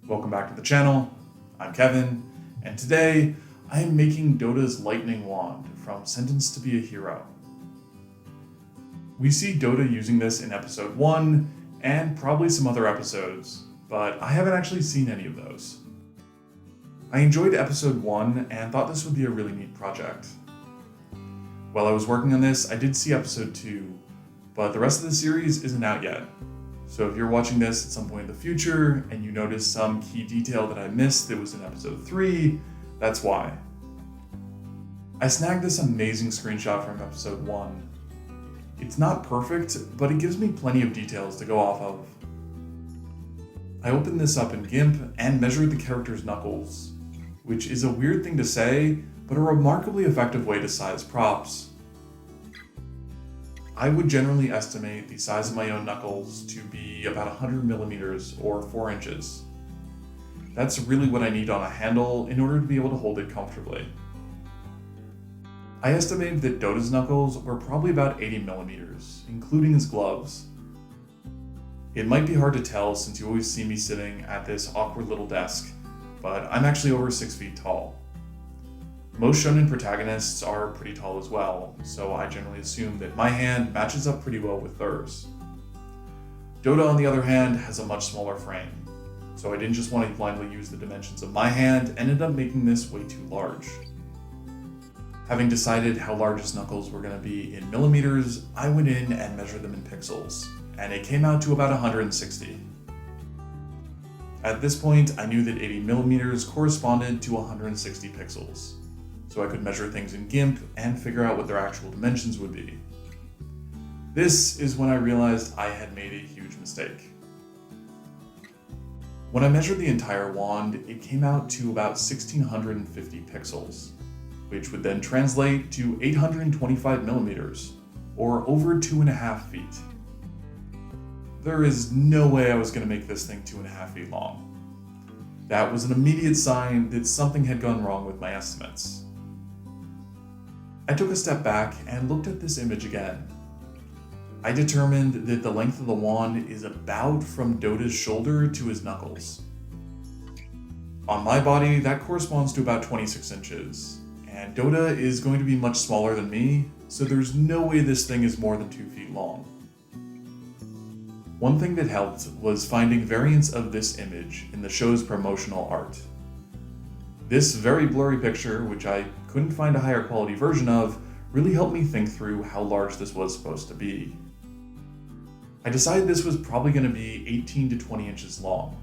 Welcome back to the channel. I'm Kevin, and today I am making Dotta's lightning wand from Sentenced to be a Hero. We see Dotta using this in episode 1 and probably some other episodes, but I haven't actually seen any of those. I enjoyed episode 1 and thought this would be a really neat project. While I was working on this, I did see episode 2, but the rest of the series isn't out yet. So if you're watching this at some point in the future and you notice some key detail that I missed that was in episode 3, that's why. I snagged this amazing screenshot from episode 1. It's not perfect, but it gives me plenty of details to go off of. I opened this up in GIMP and measured the character's knuckles, which is a weird thing to say, but a remarkably effective way to size props. I would generally estimate the size of my own knuckles to be about 100 millimeters or 4 inches. That's really what I need on a handle in order to be able to hold it comfortably. I estimated that Dotta's knuckles were probably about 80 millimeters, including his gloves. It might be hard to tell since you always see me sitting at this awkward little desk, but I'm actually over 6 feet tall. Most shonen protagonists are pretty tall as well, so I generally assume that my hand matches up pretty well with theirs. Dotta, on the other hand, has a much smaller frame, so I didn't just want to blindly use the dimensions of my hand and ended up making this way too large. Having decided how large his knuckles were going to be in millimeters, I went in and measured them in pixels, and it came out to about 160. At this point, I knew that 80 millimeters corresponded to 160 pixels. So I could measure things in GIMP and figure out what their actual dimensions would be. This is when I realized I had made a huge mistake. When I measured the entire wand, it came out to about 1650 pixels, which would then translate to 825 millimeters, or over 2.5 feet. There is no way I was going to make this thing 2.5 feet long. That was an immediate sign that something had gone wrong with my estimates. I took a step back and looked at this image again. I determined that the length of the wand is about from Dotta's shoulder to his knuckles. On my body, that corresponds to about 26 inches, and Dotta is going to be much smaller than me, so there's no way this thing is more than 2 feet long. One thing that helped was finding variants of this image in the show's promotional art. This very blurry picture, which I couldn't find a higher quality version of, really helped me think through how large this was supposed to be. I decided this was probably going to be 18 to 20 inches long.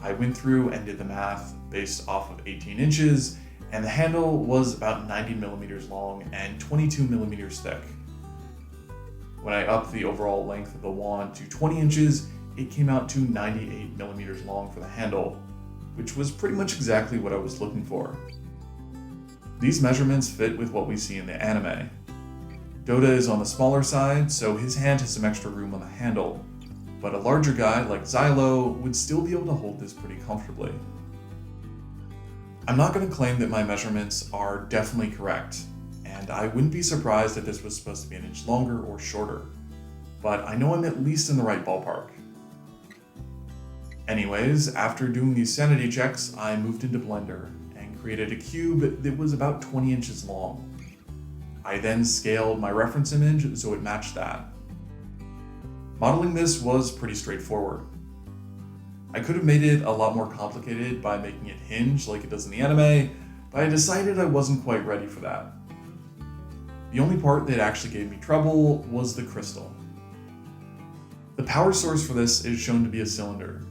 I went through and did the math based off of 18 inches, and the handle was about 90 millimeters long and 22 millimeters thick. When I upped the overall length of the wand to 20 inches, it came out to 98 millimeters long for the handle, which was pretty much exactly what I was looking for. These measurements fit with what we see in the anime. Dotta is on the smaller side, so his hand has some extra room on the handle, but a larger guy like Xylo would still be able to hold this pretty comfortably. I'm not going to claim that my measurements are definitely correct, and I wouldn't be surprised if this was supposed to be an inch longer or shorter, but I know I'm at least in the right ballpark. Anyways, after doing these sanity checks, I moved into Blender and created a cube that was about 20 inches long. I then scaled my reference image so it matched that. Modeling this was pretty straightforward. I could have made it a lot more complicated by making it hinge like it does in the anime, but I decided I wasn't quite ready for that. The only part that actually gave me trouble was the crystal. The power source for this is shown to be a cylinder,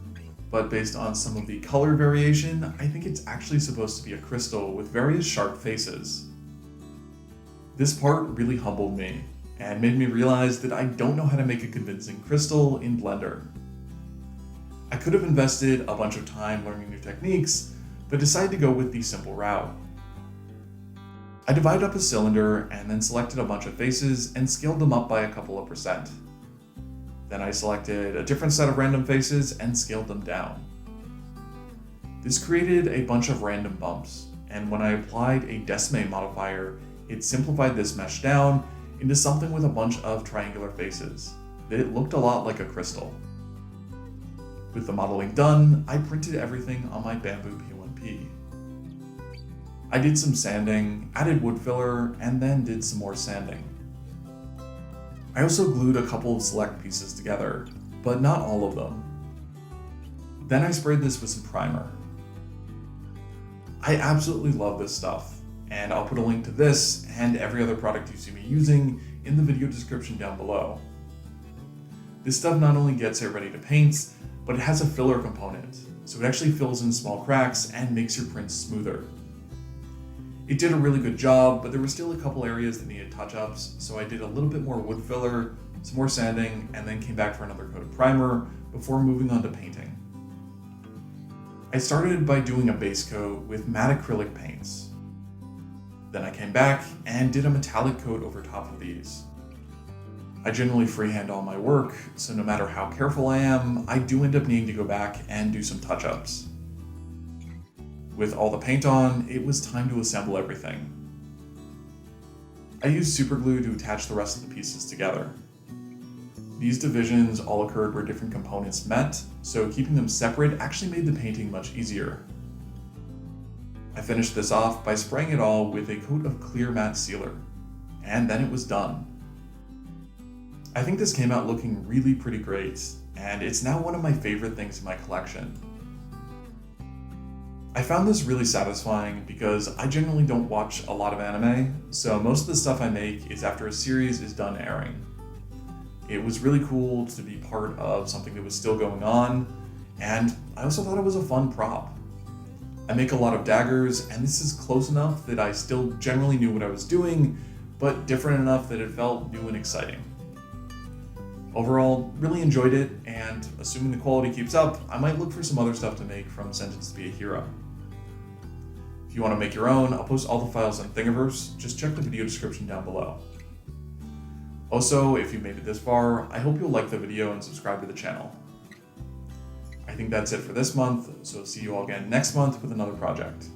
but based on some of the color variation, I think it's actually supposed to be a crystal with various sharp faces. This part really humbled me, and made me realize that I don't know how to make a convincing crystal in Blender. I could have invested a bunch of time learning new techniques, but decided to go with the simple route. I divided up a cylinder and then selected a bunch of faces and scaled them up by a couple of percent. Then I selected a different set of random faces and scaled them down. This created a bunch of random bumps, and when I applied a decimate modifier, it simplified this mesh down into something with a bunch of triangular faces that looked a lot like a crystal. With the modeling done, I printed everything on my bamboo P1P. I did some sanding, added wood filler, and then did some more sanding. I also glued a couple of select pieces together, but not all of them. Then I sprayed this with some primer. I absolutely love this stuff, and I'll put a link to this and every other product you see me using in the video description down below. This stuff not only gets it ready to paint, but it has a filler component, so it actually fills in small cracks and makes your prints smoother. It did a really good job, but there were still a couple areas that needed touch-ups, so I did a little bit more wood filler, some more sanding, and then came back for another coat of primer before moving on to painting. I started by doing a base coat with matte acrylic paints. Then I came back and did a metallic coat over top of these. I generally freehand all my work, so no matter how careful I am, I do end up needing to go back and do some touch-ups. With all the paint on, it was time to assemble everything. I used super glue to attach the rest of the pieces together. These divisions all occurred where different components met, so keeping them separate actually made the painting much easier. I finished this off by spraying it all with a coat of clear matte sealer, and then it was done. I think this came out looking really pretty great, and it's now one of my favorite things in my collection. I found this really satisfying because I generally don't watch a lot of anime, so most of the stuff I make is after a series is done airing. It was really cool to be part of something that was still going on, and I also thought it was a fun prop. I make a lot of daggers, and this is close enough that I still generally knew what I was doing, but different enough that it felt new and exciting. Overall, really enjoyed it, and assuming the quality keeps up, I might look for some other stuff to make from Sentenced to be a Hero. If you want to make your own, I'll post all the files on Thingiverse, just check the video description down below. Also, if you made it this far, I hope you'll like the video and subscribe to the channel. I think that's it for this month, so see you all again next month with another project.